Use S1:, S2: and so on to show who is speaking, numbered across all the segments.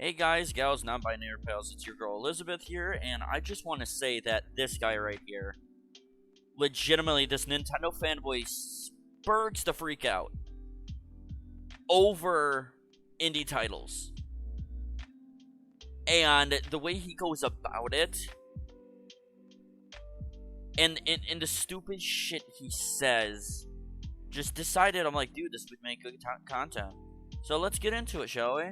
S1: Hey guys, gals, non-binary pals, it's your girl Elizabeth here, and I just want to say that this guy right here, legitimately, this Nintendo fanboy spurgs the freak out over indie titles. And the way he goes about it, and the stupid shit he says, just decided, I'm like, dude, this would make good content. So let's get into it, shall we?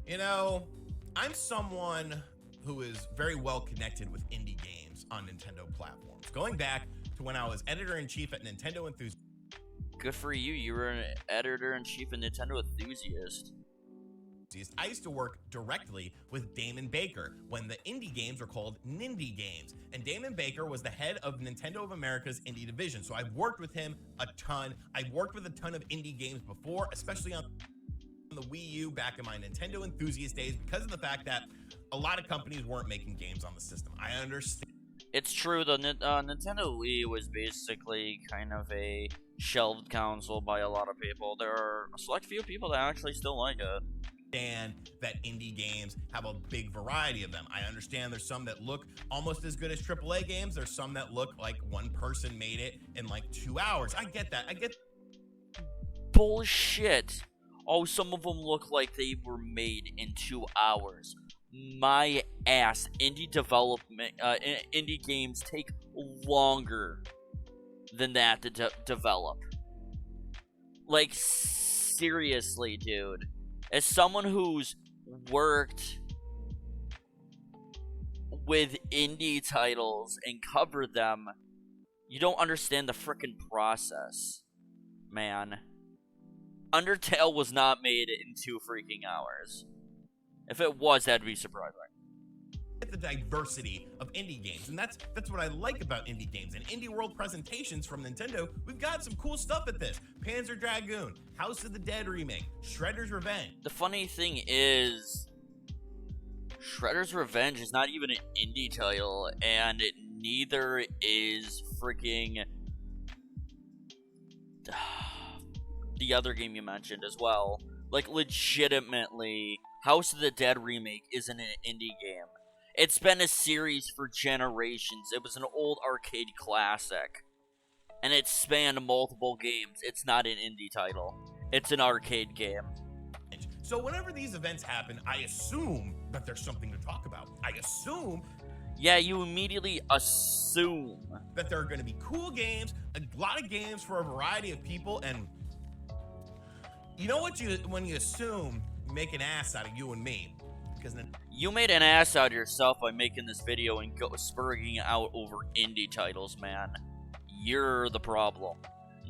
S2: You know, I'm someone who is very well connected with indie games on Nintendo platforms. Going back to when I was editor-in-chief at Nintendo Enthusiast.
S1: Good for you, you were an editor-in-chief and Nintendo Enthusiast.
S2: I used to work directly with Damon Baker when the indie games were called Nindy Games. And Damon Baker was the head of Nintendo of America's indie division. So I've worked with him a ton. I've worked with a ton of indie games before, especially on the Wii U back in my Nintendo Enthusiast days, because of the fact that a lot of companies weren't making games on the system. I understand.
S1: It's true, the Nintendo Wii was basically kind of a shelved console by a lot of people. There are a select few people that actually still like it.
S2: And that indie games have a big variety of them. I understand there's some that look almost as good as AAA games. There's some that look like one person made it in like 2 hours. I get that. I get
S1: bullshit. Oh, some of them look like they were made in 2 hours. My ass. Indie development, indie games take longer than that to develop. Like, seriously, dude. As someone who's worked with indie titles and covered them, you don't understand the frickin' process, man. Undertale was not made in 2 freaking hours. If it was, that'd be surprising.
S2: The diversity of indie games, and that's what I like about indie games and indie world presentations from Nintendo. We've got some cool stuff at this. Panzer Dragoon, House of the Dead remake, Shredder's Revenge.
S1: The funny thing is, Shredder's Revenge is not even an indie title, and neither is freaking the other game you mentioned as well. Like, legitimately, House of the Dead remake isn't an indie game. It's been a series for generations. It was an old arcade classic. And it spanned multiple games. It's not an indie title. It's an arcade game.
S2: So whenever these events happen, I assume that there's something to talk about. I assume...
S1: Yeah, you immediately assume
S2: that there are going to be cool games, a lot of games for a variety of people, and... You know what when you assume, you make an ass out of you and me. Because then
S1: you made an ass out of yourself by making this video and spurging out over indie titles, man. You're the problem,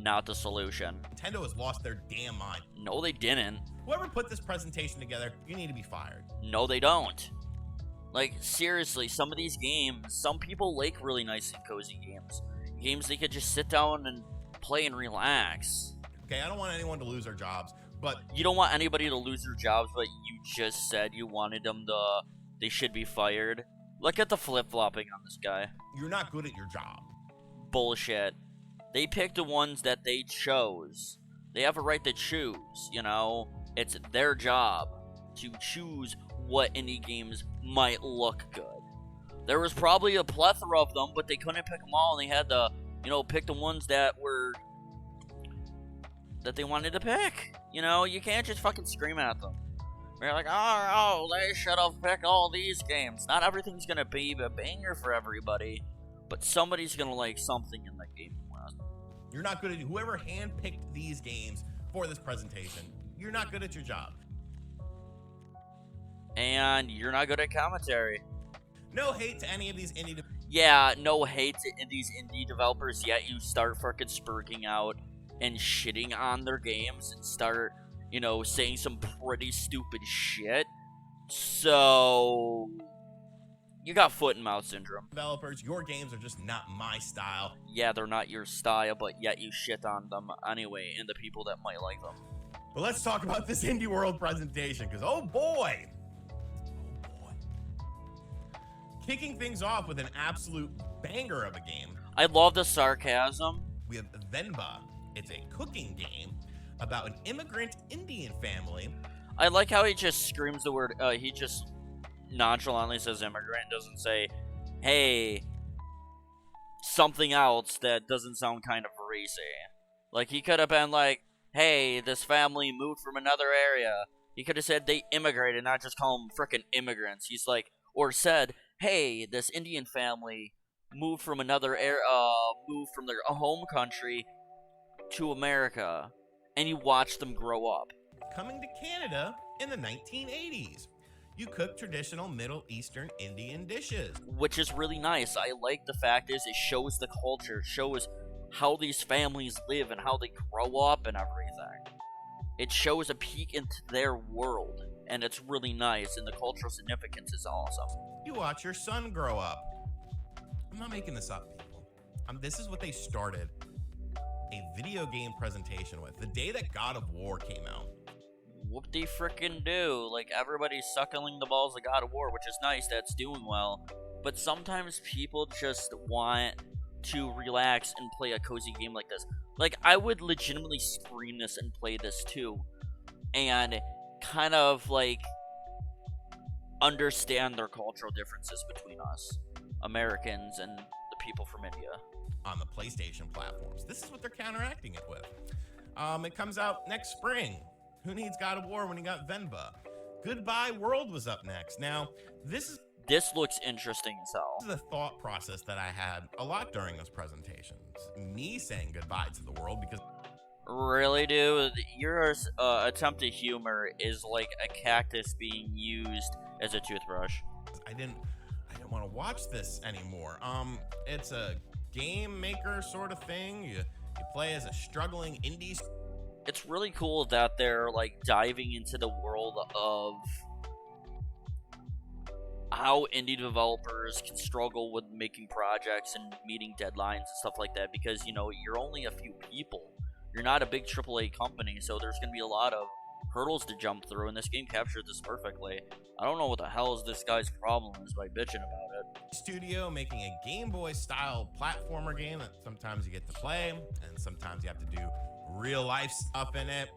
S1: not the solution.
S2: Nintendo has lost their damn mind.
S1: No, they didn't.
S2: Whoever put this presentation together, you need to be fired.
S1: No, they don't. Like, seriously, some of these games, some people like really nice and cozy games. Games they could just sit down and play and relax.
S2: Okay, I don't want anyone to lose their jobs, but...
S1: You don't want anybody to lose their jobs, but you just said you wanted them to... They should be fired. Look at the flip-flopping on this guy.
S2: You're not good at your job.
S1: Bullshit. They picked the ones that they chose. They have a right to choose, you know? It's their job to choose what indie games might look good. There was probably a plethora of them, but they couldn't pick them all, and they had to, you know, pick the ones that were... that they wanted to pick. You know, you can't just fucking scream at them. You're like, oh, they should have picked all these games. Not everything's gonna be a banger for everybody, but somebody's gonna like something in the game.
S2: You're not good at whoever handpicked these games for this presentation. You're not good at your job.
S1: And you're not good at commentary.
S2: No hate to any of these indie.
S1: Yeah, no hate to these indie developers. Yet you start fucking spurging out and shitting on their games and start, you know, saying some pretty stupid shit. So you got foot and mouth syndrome.
S2: Developers, your games are just not my style.
S1: Yeah, they're not your style, but yet you shit on them anyway, and the people that might like them.
S2: But let's talk about this Indie World presentation, because oh boy. Kicking things off with an absolute banger of a game.
S1: I love the sarcasm.
S2: We have Venba. It's a cooking game about an immigrant Indian family
S1: I like how he just screams the word, he just nonchalantly says immigrant, doesn't say, hey, something else that doesn't sound kind of racy. Like, he could have been like, hey, this family moved from another area. He could have said they immigrated, not just call them frickin' immigrants. He's like, or said, hey, this Indian family moved from another area, moved from their home country to America, and you watch them grow up.
S2: Coming to Canada in the 1980s. You cook traditional Middle Eastern Indian dishes.
S1: Which is really nice. I like the fact is it shows the culture, shows how these families live and how they grow up and everything. It shows a peek into their world, and it's really nice, and the cultural significance is awesome.
S2: You watch your son grow up. I'm not making this up, people. This is what they started a video game presentation with the day that God of War came out.
S1: Whoop de frickin' do. Like, everybody's suckling the balls of God of War, which is nice, that's doing well. But sometimes people just want to relax and play a cozy game like this. Like, I would legitimately stream this and play this too. And kind of, like, understand their cultural differences between us, Americans, and the people from India.
S2: On the PlayStation platforms. This is what they're counteracting it with. It comes out next spring. Who needs God of War when you got Venba? Goodbye World was up next. Now, this
S1: looks interesting as hell.
S2: This is the thought process that I had a lot during those presentations. Me saying goodbye to the world because...
S1: Really, dude? Your attempt at humor is like a cactus being used as a toothbrush.
S2: I didn't want to watch this anymore. It's a game maker sort of thing. You play as a struggling indie...
S1: It's really cool that they're, like, diving into the world of how indie developers can struggle with making projects and meeting deadlines and stuff like that, because, you know, you're only a few people. You're not a big AAA company, so there's going to be a lot of hurdles to jump through, and this game captured this perfectly. I don't know what the hell is this guy's problem is by bitching about it.
S2: Studio making a Game Boy style platformer game that sometimes you get to play, and sometimes you have to do real life stuff in it.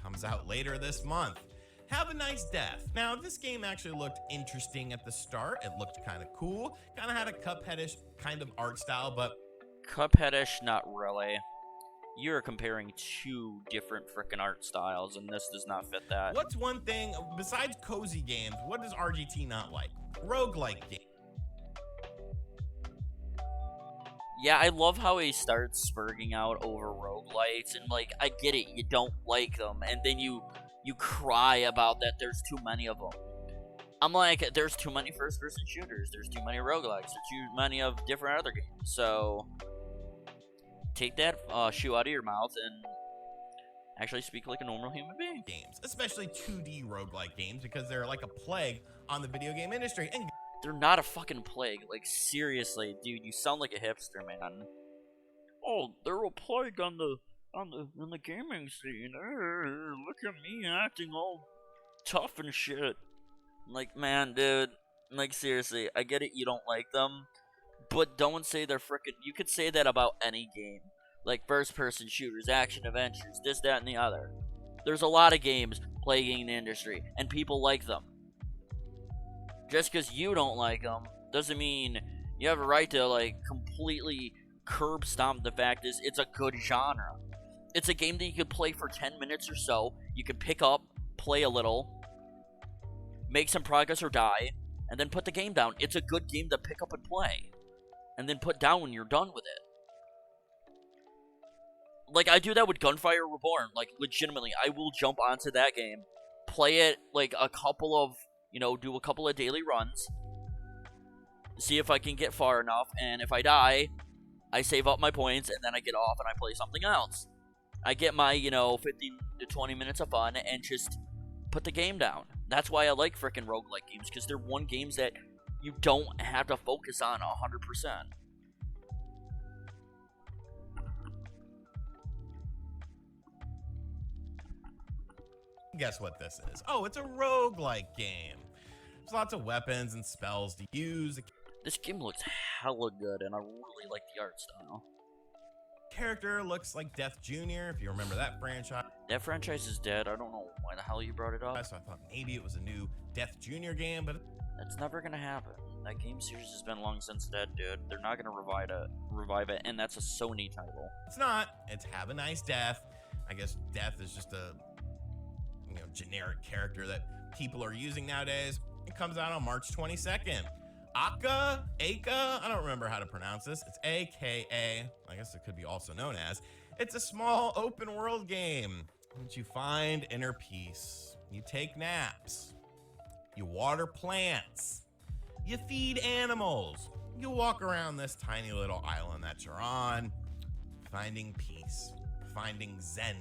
S2: Comes out later this month. Have a Nice Death. Now, this game actually looked interesting at the start. It looked kind of cool. Kind of had a Cuphead-ish kind of art style, but...
S1: Cuphead-ish, not really. You're comparing two different frickin' art styles, and this does not fit that.
S2: What's one thing, besides cozy games, what does RGT not like? Roguelike games.
S1: Yeah, I love how he starts spurging out over roguelites, and, like, I get it, you don't like them, and then you cry about that there's too many of them. I'm like, there's too many first-person shooters, there's too many roguelikes, there's too many of different other games, so take that shoe out of your mouth and actually speak like a normal human being.
S2: Games, especially 2D roguelike games, because they're like a plague on the video game industry, and
S1: they're not a fucking plague. Like, seriously, dude, you sound like a hipster, man. Oh, they're a plague on the gaming scene. Look at me acting all tough and shit. Like, man, dude, like, seriously, I get it, you don't like them, but don't say they're frickin'. You could say that about any game, like first-person shooters, action adventures, this, that, and the other. There's a lot of games plaguing the industry, and people like them. Just because you don't like them doesn't mean you have a right to, like, completely curb stomp the fact is it's a good genre. It's a game that you could play for 10 minutes or so. You could pick up, play a little, make some progress or die, and then put the game down. It's a good game to pick up and play, and then put down when you're done with it. Like, I do that with Gunfire Reborn. Like, legitimately, I will jump onto that game, play it, like, a couple of, you know, do a couple of daily runs, see if I can get far enough, and if I die, I save up my points, and then I get off and I play something else. I get my, you know, 15 to 20 minutes of fun and just put the game down. That's why I like frickin' roguelike games, because they're one games that you don't have to focus on 100%.
S2: Guess what this is? Oh, it's a roguelike game. There's lots of weapons and spells to use.
S1: This game looks hella good, and I really like the art style.
S2: Character looks like Death Jr., if you remember that franchise.
S1: That franchise is dead. I don't know why the hell you brought it up.
S2: So I thought maybe it was a new Death Jr. game, but
S1: That's never gonna happen. That game series has been long since dead, dude. They're not gonna revive it, and that's a Sony title.
S2: it's not. It's Have a Nice Death. I guess Death is just a generic character that people are using nowadays. It comes out on March 22nd. Aka, I don't remember how to pronounce this. It's AKA, I guess it could be also known as. It's a small open world game in which you find inner peace. You take naps. You water plants. You feed animals. You walk around this tiny little island that you're on, finding peace, finding zen.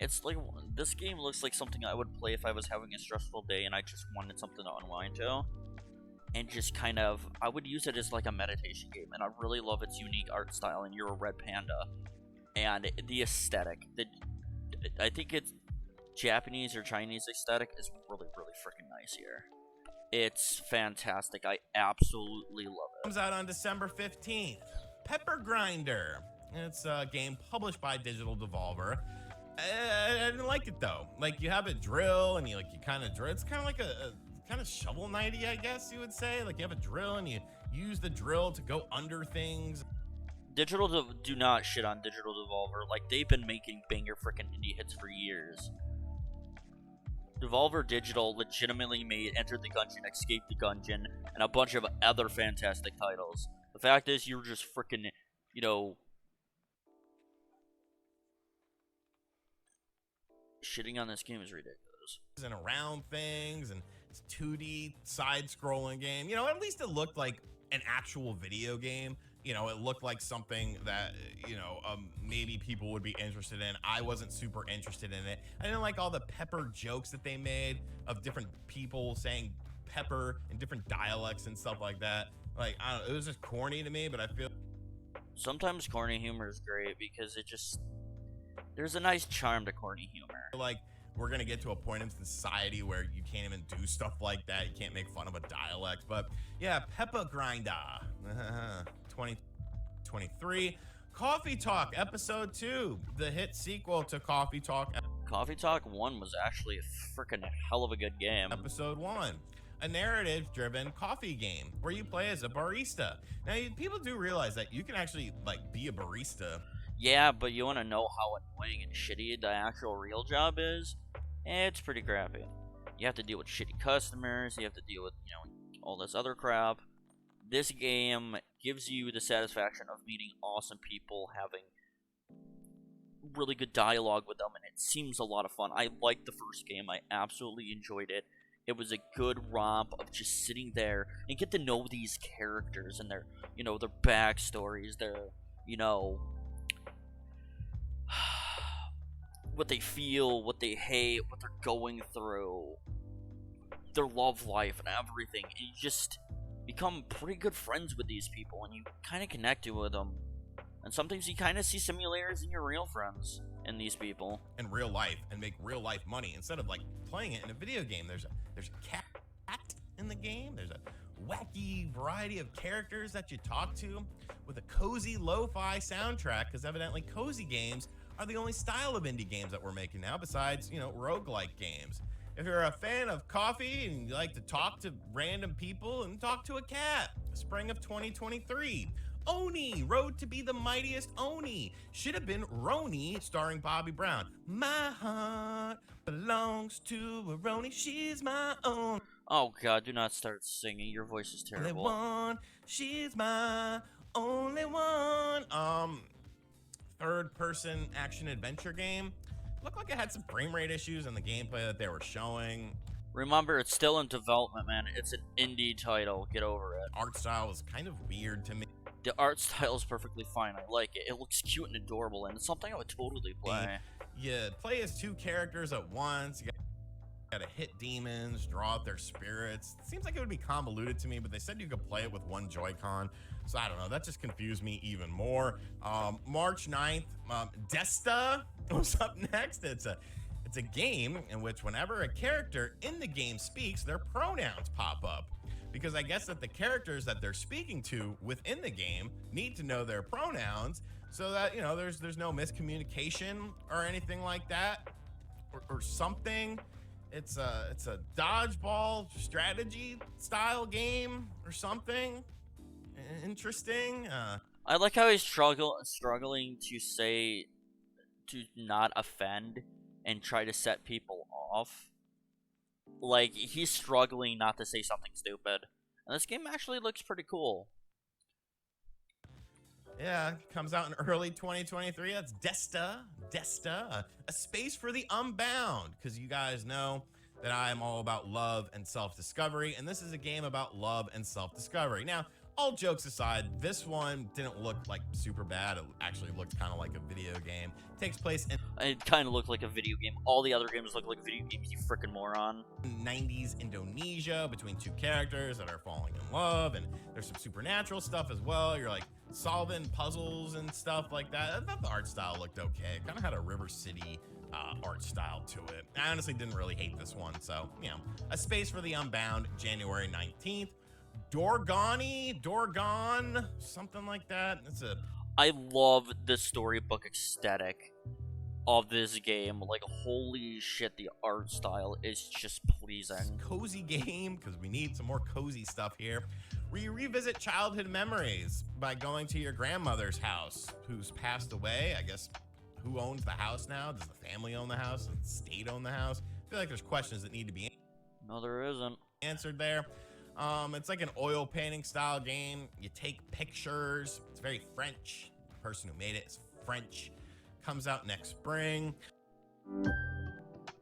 S1: It's like, this game looks like something I would play if I was having a stressful day and I just wanted something to unwind to. And just kind of, I would use it as like a meditation game, and I really love its unique art style, and you're a red panda. And the aesthetic, I think it's Japanese or Chinese aesthetic is really, really freaking nice here. It's fantastic. I absolutely love it.
S2: Comes out on December 15th. Pepper Grinder. It's a game published by Digital Devolver. I didn't like it though. Like, you have a drill and you kind of drill. It's kind of like a kind of Shovel Knight-y, I guess you would say. Like, you have a drill and you use the drill to go under things.
S1: Do not shit on Digital Devolver. Like, they've been making banger freaking indie hits for years. Devolver Digital legitimately made Enter the Gungeon, Escape the Gungeon, and a bunch of other fantastic titles. The fact is, you're just freaking, shitting on this game is ridiculous.
S2: And around things, and it's 2D side-scrolling game. At least it looked like an actual video game. It looked like something that, maybe people would be interested in. I wasn't super interested in it. I didn't like all the pepper jokes that they made of different people saying pepper in different dialects and stuff like that. Like, I don't know, it was just corny to me, but I feel...
S1: Sometimes corny humor is great because there's a nice charm to corny humor.
S2: Like, we're gonna get to a point in society where you can't even do stuff like that. You can't make fun of a dialect. But yeah, Peppa Grinder 2023. Coffee Talk Episode 2, the hit sequel to Coffee Talk.
S1: Coffee Talk 1 was actually a freaking hell of a good game.
S2: Episode 1, a narrative-driven coffee game where you play as a barista. Now, people do realize that you can actually be a barista.
S1: Yeah, but you want to know how annoying and shitty the actual real job is? It's pretty crappy. You have to deal with shitty customers, you have to deal with, all this other crap. This game gives you the satisfaction of meeting awesome people, having really good dialogue with them, and it seems a lot of fun. I liked the first game. I absolutely enjoyed it. It was a good romp of just sitting there and get to know these characters and their, their backstories, their, what they feel, what they hate, what they're going through, their love life and everything. And you just become pretty good friends with these people, and you kind of connect with them. And sometimes you kind of see similarities in your real friends in these people.
S2: In real life, and make real life money instead of playing it in a video game. There's a cat in the game. There's a wacky variety of characters that you talk to with a cozy lo-fi soundtrack, because evidently cozy games are the only style of indie games that we're making now, besides, roguelike games. If you're a fan of coffee and you like to talk to random people, and talk to a cat, spring of 2023. Oni, Road to be the Mightiest Oni. Should have been Roni, starring Bobby Brown. My heart belongs to a Roni, she's my own.
S1: Oh god, do not start singing, your voice is terrible.
S2: Only one, she's my only one. Third-person action-adventure game. Looked like it had some frame rate issues in the gameplay that they were showing.
S1: Remember, it's still in development, man. It's an indie title. Get over it.
S2: Art style was kind of weird to me.
S1: The art style is perfectly fine. I like it. It looks cute and adorable, and it's something I would totally play.
S2: You play as two characters at once. You gotta hit demons, draw out their spirits. It seems like it would be convoluted to me, but they said you could play it with one Joy-Con. So I don't know. That just confused me even more. March 9th, Desta was up next. It's a game in which whenever a character in the game speaks, their pronouns pop up. Because I guess that the characters that they're speaking to within the game need to know their pronouns. so that, you know, there's no miscommunication or anything like that, or something. It's a dodgeball strategy style game or something. Interesting.
S1: I like how he's struggling to say, to not offend and try to set people off. Like, he's struggling not to say something stupid. And this game actually looks pretty cool.
S2: Yeah, comes out in early 2023. That's Desta, a space for the unbound. Because you guys know that I am all about love and self-discovery, and this is a game about love and self-discovery. Now, all jokes aside, this one didn't look like super bad. It actually looked kind of like a video game. It takes place in
S1: It kind of looked like a video game. All the other games look like video games, you freaking moron.
S2: 90s Indonesia between two characters that are falling in love, and there's some supernatural stuff as well. You're like solving puzzles and stuff like that. I thought the art style looked okay. It kind of had a River City art style to it. I honestly didn't really hate this one. So, you know, a space for the unbound, January 19th. Dorgon, something like that.
S1: I love the storybook aesthetic of this game. Like, holy shit, the art style is just pleasing.
S2: Cozy game, because we need some more cozy stuff here, where you revisit childhood memories by going to your grandmother's house, who's passed away. I guess, who owns the house now? Does the family own the house? Does the state own the house? I feel like there's questions that need to be
S1: No, there isn't.
S2: answered there. It's like an oil painting style game. You take pictures. It's very French. The person who made it is French. Comes out next spring.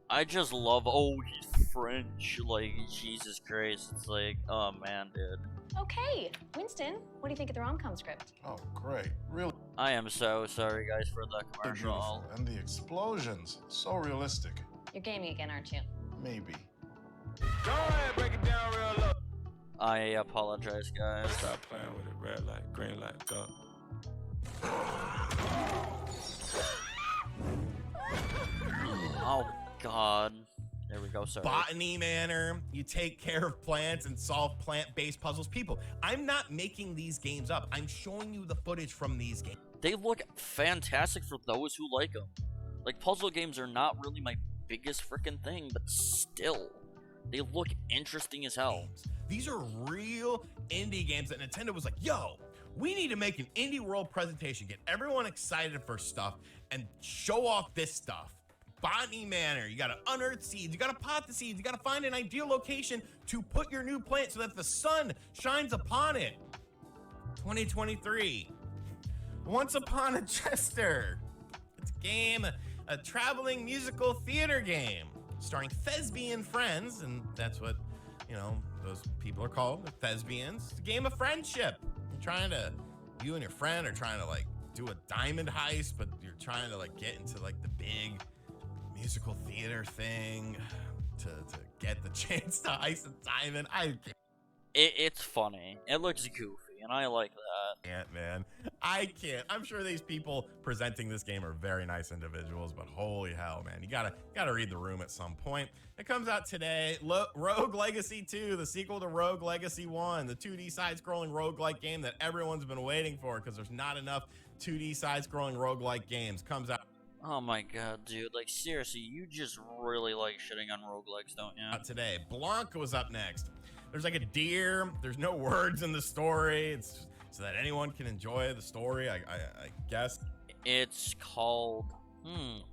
S1: I just love, he's French. Like, Jesus Christ. It's like, oh man, dude.
S3: Okay, Winston, what do you think of the rom-com script?
S4: Oh, great. Really
S1: I am so sorry, guys, for the commercial.
S4: beautiful. And the explosions, so realistic.
S3: You're gaming again, aren't you?
S4: Maybe.
S5: Go ahead, break it down real low.
S1: I apologize, guys.
S5: Stop playing with it. Red light, green light, go.
S1: Oh, God. There we go, sorry.
S2: Botany Manor. You take care of plants and solve plant-based puzzles. People, I'm not making these games up. I'm showing you the footage from these games.
S1: They look fantastic for those who like them. Like, puzzle games are not really my biggest freaking thing, but still, they look interesting as hell.
S2: These are real indie games that Nintendo was like, yo, we need to make an indie world presentation, get everyone excited for stuff, and show off this stuff. Botany Manor, you gotta unearth seeds, you gotta pot the seeds, you gotta find an ideal location to put your new plant so that the sun shines upon it. 2023. Once Upon a Chester. It's a game, a traveling musical theater game starring thespian friends, and that's what, you know, those people are called, thespians. It's a game of friendship. You and your friend are trying to like do a diamond heist, but you're trying to like get into like the big musical theater thing to get the chance to heist a diamond.
S1: It's funny. It looks goofy, and I like that.
S2: Can't, man. I can't. I'm sure these people presenting this game are very nice individuals, but holy hell, man. You gotta read the room at some point. It comes out today. Rogue Legacy 2, the sequel to Rogue Legacy 1, the 2D side-scrolling roguelike game that everyone's been waiting for because there's not enough 2D side-scrolling roguelike games. Comes out
S1: Oh my god, dude. Like, seriously, you just really like shitting on roguelikes, don't you?
S2: today. Blanca was up next. There's like a deer. There's no words in the story. It's so that anyone can enjoy the story, I guess. It's
S1: called,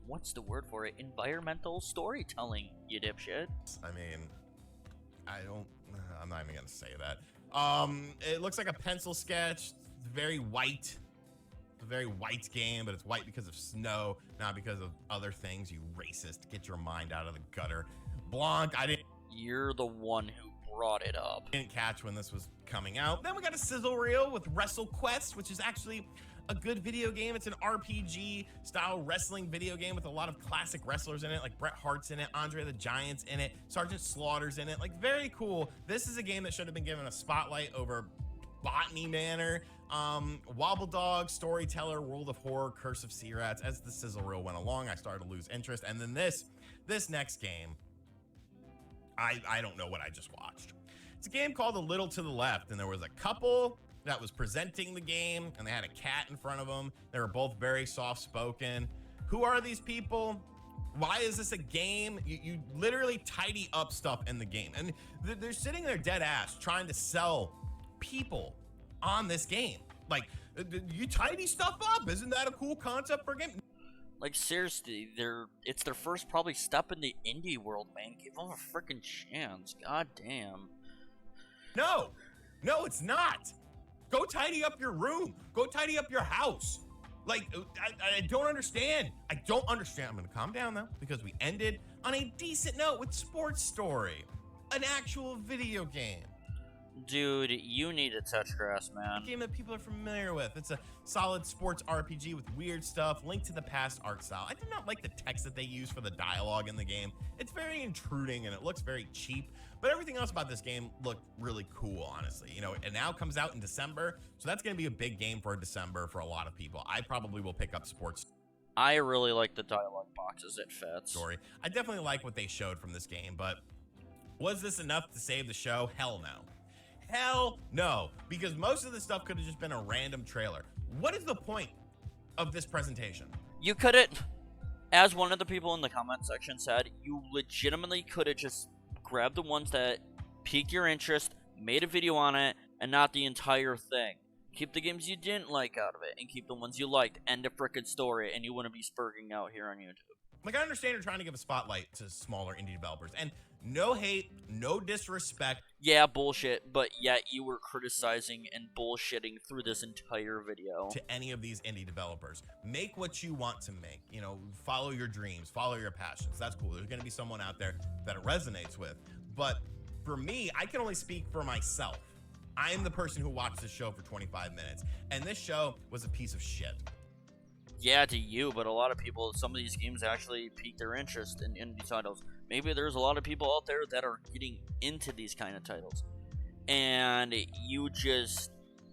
S1: what's the word for it? Environmental storytelling, you dipshit.
S2: I mean, I'm not even gonna say that. It looks like a pencil sketch. It's very white. It's a very white game, but it's white because of snow, not because of other things. You racist. Get your mind out of the gutter. Blanc,
S1: You're the one who brought it up.
S2: didn't catch when this was coming out. Then we got a sizzle reel with Wrestle Quest, which is actually a good video game. It's an RPG style wrestling video game with a lot of classic wrestlers in it, like Bret Hart's in it, Andre the Giant's in it, Sergeant Slaughter's in it. Like, very cool. This is a game that should have been given a spotlight over Botany Manor, Wobble Dog, Storyteller, World of Horror, Curse of Sea Rats. As the sizzle reel went along, I started to lose interest. And then this next game, I don't know what I just watched. It's a game called A Little to the Left, and there was a couple that was presenting the game, and they had a cat in front of them. They were both very soft-spoken. Who are these people? Why is this a game? You literally tidy up stuff in the game, and they're sitting there dead ass trying to sell people on this game. Like, you tidy stuff up. Isn't that a cool concept for a game?
S1: Like, seriously, it's their first probably step in the indie world, man. Give them a freaking chance. God damn.
S2: No, it's not. Go tidy up your room. Go tidy up your house. Like, I don't understand. I don't understand. I'm going to calm down, though, because we ended on a decent note with Sports Story, an actual video game.
S1: Dude, you need to touch grass, man.
S2: A game that people are familiar with. It's a solid sports RPG with weird stuff, linked to the past art style. I did not like the text that they use for the dialogue in the game. It's very intruding and it looks very cheap, but everything else about this game looked really cool, honestly. You know, it now comes out in December, so that's going to be a big game for December for a lot of people. I probably will pick up Sports
S1: I really like the dialogue boxes. It fits.
S2: Story. I definitely like what they showed from this game, but was this enough to save the show? Hell no. Hell no, because most of the stuff could have just been a random trailer. What is the point of this presentation?
S1: You couldn't, as one of the people in the comment section said, you legitimately could have just grabbed the ones that piqued your interest, made a video on it, and not the entire thing. Keep the games you didn't like out of it, and keep the ones you liked. End of frickin' story, and you wouldn't be spurging out here on YouTube.
S2: Like, I understand you're trying to give a spotlight to smaller indie developers, and no hate, no disrespect.
S1: Yeah, bullshit, but yet you were criticizing and bullshitting through this entire video.
S2: To any of these indie developers. Make what you want to make. You know, follow your dreams, follow your passions. That's cool. There's going to be someone out there that it resonates with. But for me, I can only speak for myself. I am the person who watched this show for 25 minutes, and this show was a piece of shit.
S1: Yeah, to you, but a lot of people, some of these games actually pique their interest in indie titles. Maybe there's a lot of people out there that are getting into these kind of titles. And you just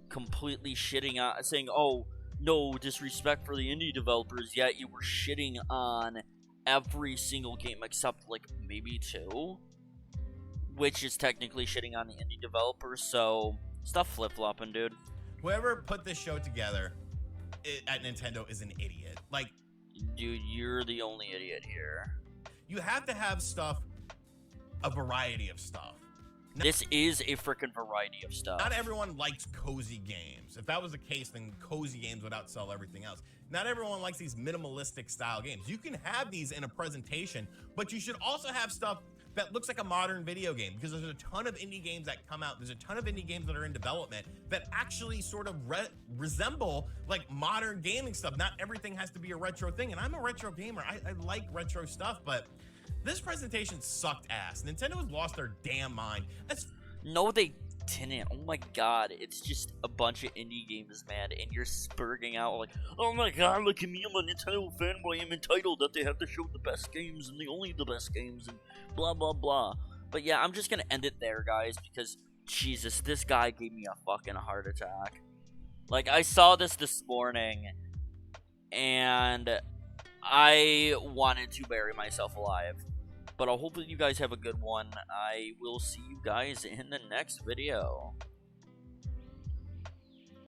S1: completely shitting on, saying, oh, no disrespect for the indie developers, yet you were shitting on every single game except, like, maybe 2. Which is technically shitting on the indie developers, so stuff flip-flopping, dude.
S2: Whoever put this show together at Nintendo is an idiot. Like,
S1: dude, you're the only idiot here.
S2: You have to have stuff, a variety of stuff.
S1: This is a freaking variety of stuff.
S2: Not everyone likes cozy games. If that was the case, then cozy games would outsell everything else. Not everyone likes these minimalistic style games. You can have these in a presentation, but you should also have stuff that looks like a modern video game, because there's a ton of indie games that come out. There's a ton of indie games that are in development that actually sort of resemble like modern gaming stuff. Not everything has to be a retro thing, and I'm a retro gamer. I like retro stuff, but this presentation sucked ass. Nintendo has lost their damn mind.
S1: No, they didn't. Oh my god, it's just a bunch of indie games, man, and you're spurging out like, oh my god, look at me, I'm a Nintendo fanboy, I'm entitled that they have to show the best games and only the best games and blah blah blah. But yeah, I'm just gonna end it there, guys, because Jesus, this guy gave me a fucking heart attack. Like, I saw this morning and I wanted to bury myself alive. But hopefully you guys have a good one. I will see you guys in the next video.